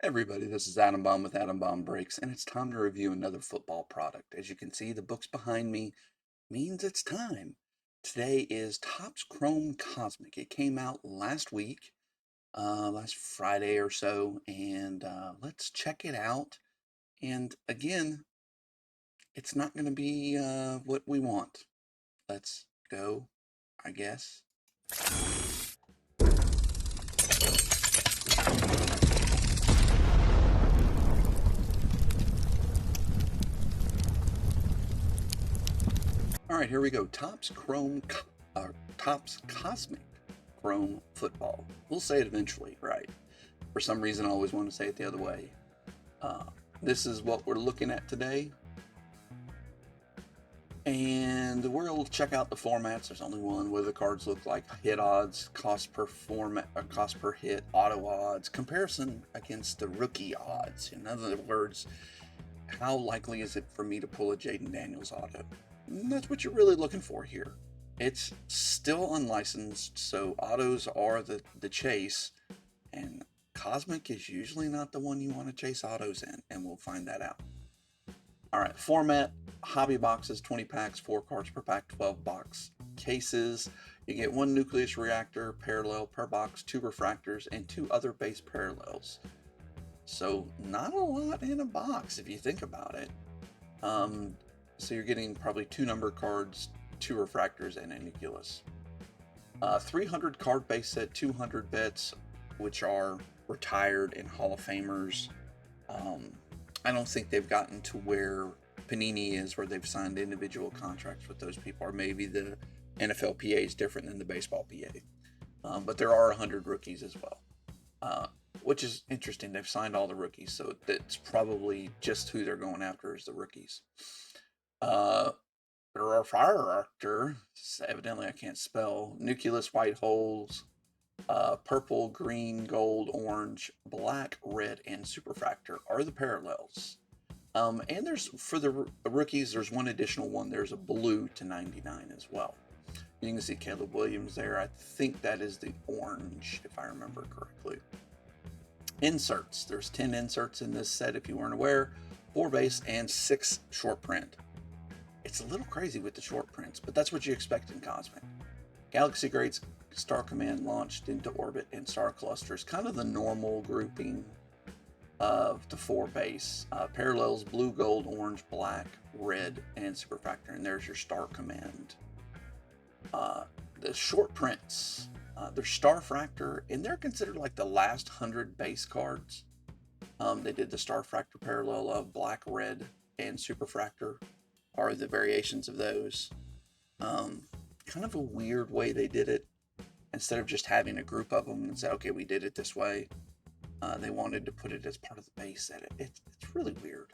Everybody, this is Adam Baum with Adam Baum Breaks, and it's time to review another football product. As you can see, the books behind me means it's time. Today is Topps Chrome Cosmic. It came out last week, last Friday or so, and let's check it out. And again, it's not going to be what we want. Let's go, I guess. All right, here we go. Topps Cosmic Chrome Football. We'll say it eventually, right? For some reason, I always want to say it the other way. This is what we're looking at today. And we'll check out the formats. There's only one. What do the cards look like? Hit odds, cost per format, cost per hit, auto odds, comparison against the rookie odds. In other words, how likely is it for me to pull a Jaden Daniels auto? And that's what you're really looking for here. It's still unlicensed, so autos are the chase, and Cosmic is usually not the one you want to chase autos in, and we'll find that out. All right, format, hobby boxes, 20 packs, 4 cards per pack, 12 box cases. You get 1 nucleus reactor parallel per box, 2 refractors, and 2 other base parallels. So not a lot in a box if you think about it. So you're getting probably 2 number cards, 2 refractors, and a nucleus. 300 card base set, 200 bets, which are retired and Hall of Famers. I don't think they've gotten to where Panini is, where they've signed individual contracts with those people, or maybe the NFL PA is different than the baseball PA. But there are 100 rookies as well, which is interesting. They've signed all the rookies, so that's probably just who they're going after is the rookies. The refractor, evidently I can't spell, nucleus white holes, purple, green, gold, orange, black, red, and superfractor are the parallels. And there's, for the rookies, there's one additional one. There's a blue to 99 as well. You can see Caleb Williams there. I think that is the orange, if I remember correctly. Inserts. There's 10 inserts in this set, if you weren't aware. 4 base and 6 short print. It's a little crazy with the short prints, but that's what you expect in Cosmic. Galaxy Greats, Star Command launched into orbit, and Star Clusters, kind of the normal grouping of the 4 base. Parallels, blue, gold, orange, black, red, and superfactor, and there's your Star Command. The short prints, they're Starfractor, and they're considered like the last 100 base cards. They did the Starfractor parallel of black, red, and superfractor are the variations of those. Kind of a weird way they did it. Instead of just having a group of them and say, okay, we did it this way, they wanted to put it as part of the base set. It's really weird.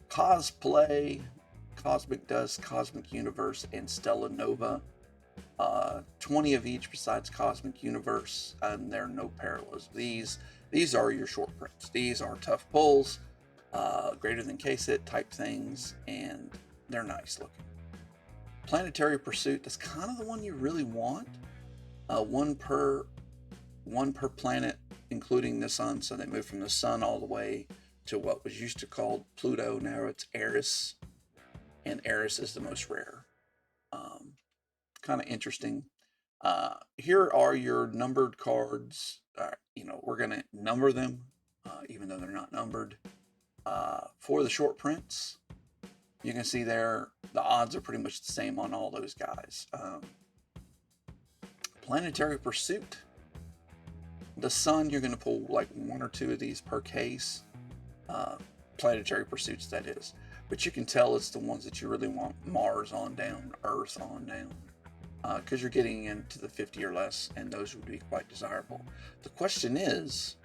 Cosplay, Cosmic Dust, Cosmic Universe, and Stella Nova. 20 of each besides Cosmic Universe, and there are no parallels. These are your short prints. These are tough pulls, greater than case hit type things, and they're nice looking. Planetary Pursuit, that's kind of the one you really want. One per planet, including the sun. So they moved from the sun all the way to what was used to called Pluto. Now it's Eris, and Eris is the most rare. Kind of interesting. Here are your numbered cards. We're gonna number them, even though they're not numbered. For the short prints, you can see there the odds are pretty much the same on all those guys. Planetary Pursuit. The sun, you're going to pull like 1 or 2 of these per case. Planetary Pursuits, that is. But you can tell it's the ones that you really want. Mars on down, Earth on down. Because you're getting into the 50 or less, and those would be quite desirable. The question is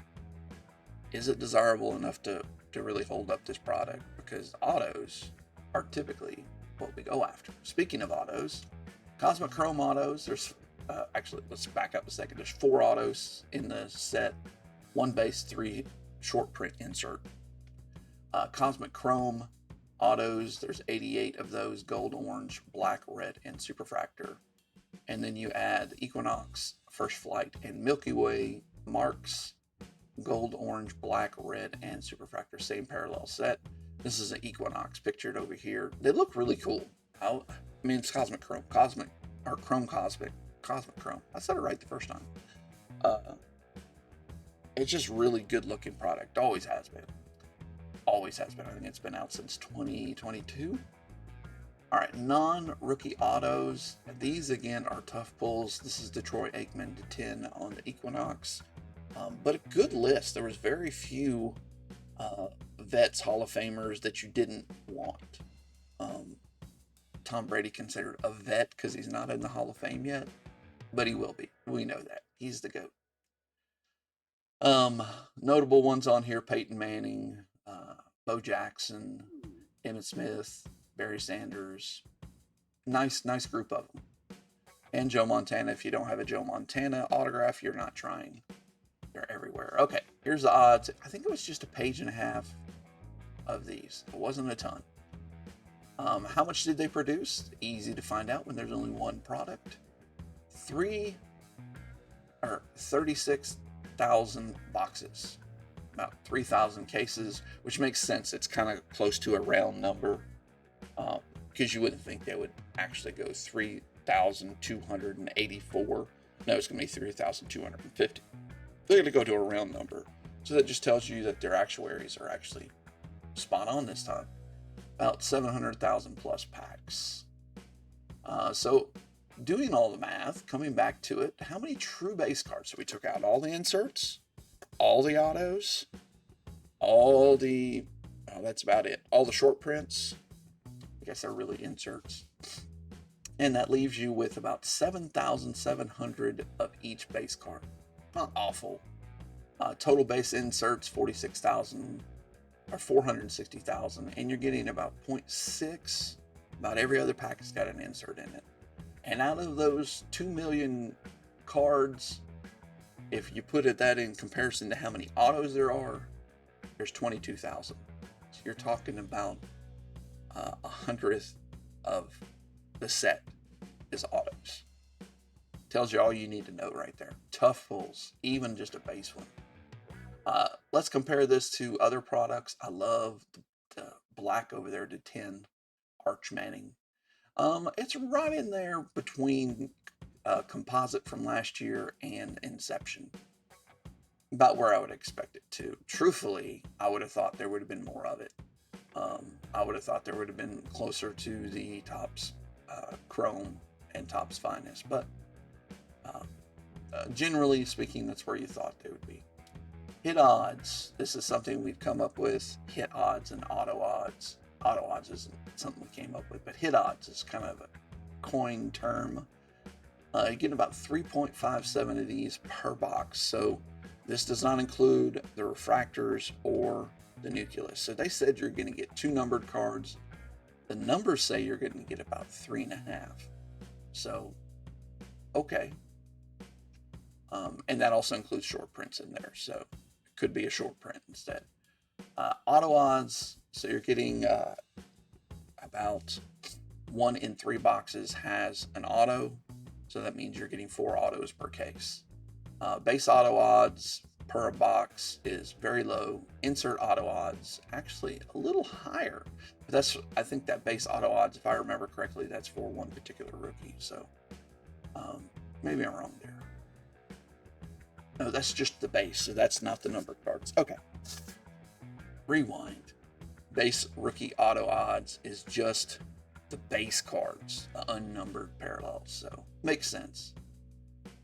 it desirable enough to really hold up this product? Because autos are typically what we go after. Speaking of autos, Cosmic Chrome autos, there's actually, let's back up a second. There's 4 autos in the set, 1 base, 3 short print insert. Cosmic Chrome autos, there's 88 of those, gold, orange, black, red, and superfractor. And then you add Equinox, First Flight, and Milky Way marks Gold, orange, black, red, and superfractor. Same parallel set. This is an Equinox pictured over here. They look really cool. I mean, it's cosmic chrome. Chrome cosmic. Cosmic chrome. I said it right the first time. It's just really good looking product. Always has been. Always has been. I think it's been out since 2022. All right, non-rookie autos. These again are tough pulls. This is Detroit Aikman to 10 on the Equinox. But a good list. There was very few vets, Hall of Famers that you didn't want. Tom Brady considered a vet because he's not in the Hall of Fame yet, but he will be. We know that. He's the GOAT. Notable ones on here: Peyton Manning, Bo Jackson, Emmitt Smith, Barry Sanders. Nice group of them. And Joe Montana. If you don't have a Joe Montana autograph, you're not trying. They're everywhere. Okay, here's the odds. I think it was just a page and a half of these. It wasn't a ton. How much did they produce? Easy to find out when there's only one product. 36,000 boxes. About 3,000 cases, which makes sense. It's kind of close to a round number because you wouldn't think they would actually go 3,284. No, it's going to be 3,250. They're going to go to a round number. So that just tells you that their actuaries are actually spot on this time. About 700,000 plus packs. So doing all the math, coming back to it, how many true base cards? So we took out all the inserts, all the autos, that's about it. All the short prints. I guess they're really inserts. And that leaves you with about 7,700 of each base card. Not awful. Total base inserts, 46,000 or 460,000. And you're getting about 0.6. About every other pack has got an insert in it. And out of those 2 million cards, if you put that in comparison to how many autos there are, there's 22,000. So you're talking about 100th of the set is autos. Tells you all you need to know right there. Tough pulls, even just a base one. Let's compare this to other products. I love the black over there to 10 Arch Manning. It's right in there between composite from last year and Inception. About where I would expect it to. Truthfully, I would have thought there would have been more of it. I would have thought there would have been closer to the Topps Chrome and Topps Finest, but generally speaking, that's where you thought they would be. Hit odds. This is something we've come up with. Hit odds and auto odds. Auto odds isn't something we came up with, but hit odds is kind of a coined term. You get about 3.57 of these per box. So this does not include the refractors or the nucleus. So they said you're going to get 2 numbered cards. The numbers say you're going to get about 3.5. So, okay. And that also includes short prints in there. So it could be a short print instead. Auto odds. So you're getting about 1 in 3 boxes has an auto. So that means you're getting 4 autos per case. Base auto odds per box is very low. Insert auto odds actually a little higher. But I think that base auto odds, if I remember correctly, that's for one particular rookie. So maybe I'm wrong there. No, that's just the base. So that's not the numbered cards. Okay. Rewind. Base rookie auto odds is just the base cards, the unnumbered parallels. So makes sense.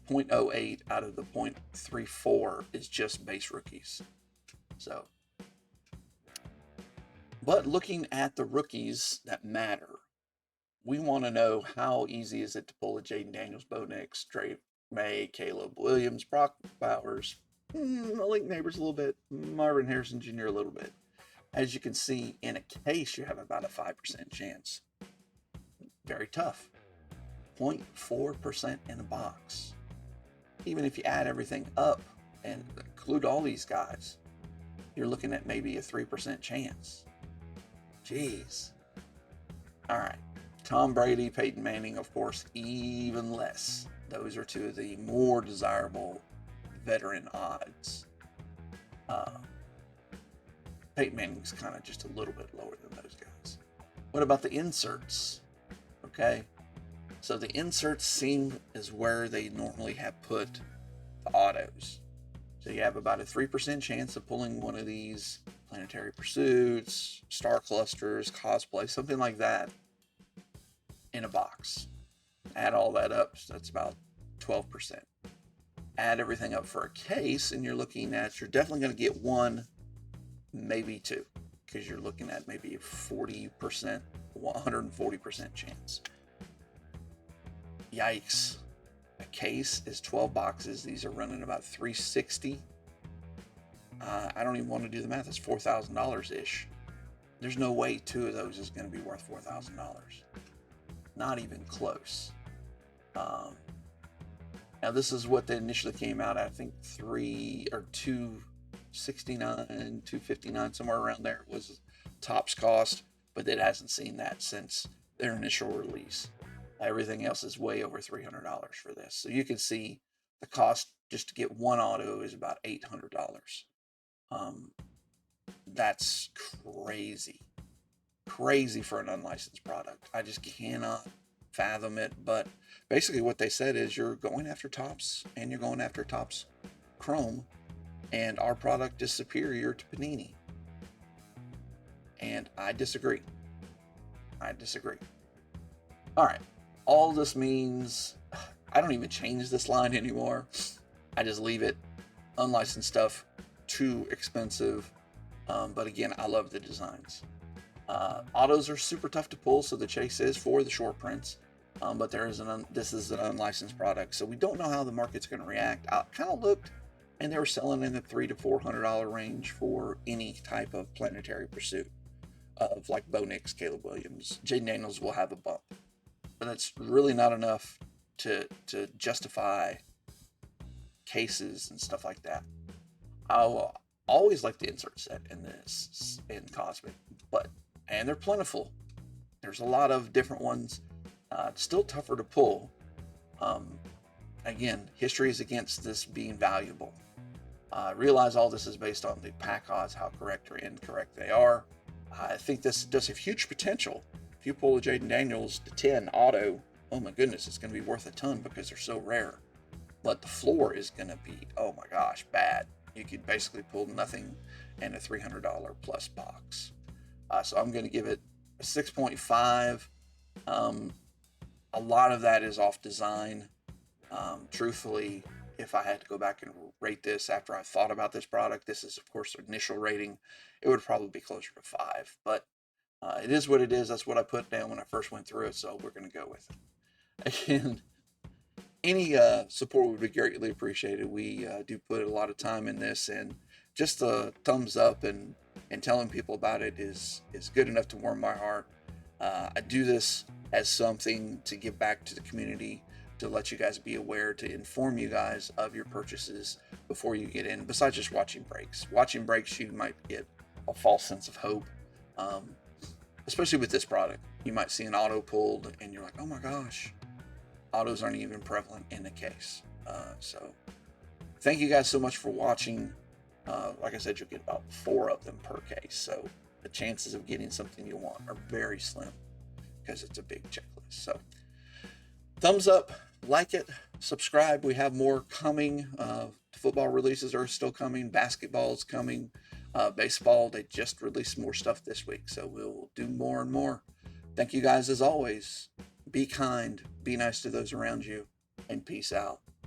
0.08 out of the 0.34 is just base rookies. So, but looking at the rookies that matter, we want to know how easy is it to pull a Jaden Daniels, Bo Nix, Dre May, Caleb Williams, Brock Bowers, Malik Neighbors a little bit, Marvin Harrison Jr. a little bit. As you can see, in a case, you have about a 5% chance. Very tough. 0.4% in a box. Even if you add everything up and include all these guys, you're looking at maybe a 3% chance. Jeez. All right. Tom Brady, Peyton Manning, of course, even less. Those are 2 of the more desirable veteran odds. Uh, Peyton Manning's kind of just a little bit lower than those guys. What about the inserts? Okay, so the inserts seem is where they normally have put the autos. So you have about a 3% chance of pulling one of these Planetary Pursuits, Star Clusters, Cosplay, something like that in a box. Add all that up, so that's about 12%. Add everything up for a case, and you're looking at, you're definitely going to get one, maybe two, because you're looking at maybe a 40%, 140% chance. Yikes. A case is 12 boxes. These are running about $360. I don't even want to do the math. It's $4,000 ish. There's no way two of those is going to be worth $4,000. Not even close. Now this is what they initially came out at. I think $269, $259, somewhere around there was tops cost, but it hasn't seen that since their initial release. Everything else is way over $300 for this. So you can see the cost just to get one auto is about $800. That's crazy. Crazy for an unlicensed product. I just cannot fathom it. But basically what they said is you're going after Topps and you're going after Topps Chrome, and our product is superior to Panini. And I disagree. All right. All this means I don't even change this line anymore. I just leave it. Unlicensed stuff, too expensive. But again, I love the designs. Autos are super tough to pull, so the chase is for the short prints. But this is an unlicensed product, so we don't know how the market's going to react. I kind of looked, and they were selling in the $300 to $400 range for any type of Planetary Pursuit of like Bo Nix, Caleb Williams. Jaden Daniels will have a bump, but that's really not enough to justify cases and stuff like that. I'll always like the insert set in Cosmic, and they're plentiful. There's a lot of different ones. Still tougher to pull. Again, history is against this being valuable. Realize all this is based on the pack odds, how correct or incorrect they are. I think this does have huge potential. If you pull a Jaden Daniels to 10 auto, oh my goodness, it's going to be worth a ton because they're so rare. But the floor is going to be, oh my gosh, bad. You could basically pull nothing in a $300 plus box. So I'm going to give it a 6.5. A lot of that is off design. Truthfully, if I had to go back and rate this after I thought about this product, this is of course initial rating, it would probably be closer to 5. But it is what it is. That's what I put down when I first went through it, so we're going to go with it. Again, any support would be greatly appreciated. We do put a lot of time in this, and just a thumbs up and telling people about it is good enough to warm my heart. I do this as something to give back to the community, to let you guys be aware, to inform you guys of your purchases before you get in. Besides just watching breaks, you might get a false sense of hope, especially with this product. You might see an auto pulled and you're like, oh my gosh, autos aren't even prevalent in the case. So thank you guys so much for watching. Like I said, you'll get about 4 of them per case, so the chances of getting something you want are very slim because it's a big checklist. So thumbs up, like it, subscribe. We have more coming. Football releases are still coming. Basketball is coming. Baseball, they just released more stuff this week, so we'll do more and more. Thank you guys as always. Be kind, be nice to those around you, and peace out.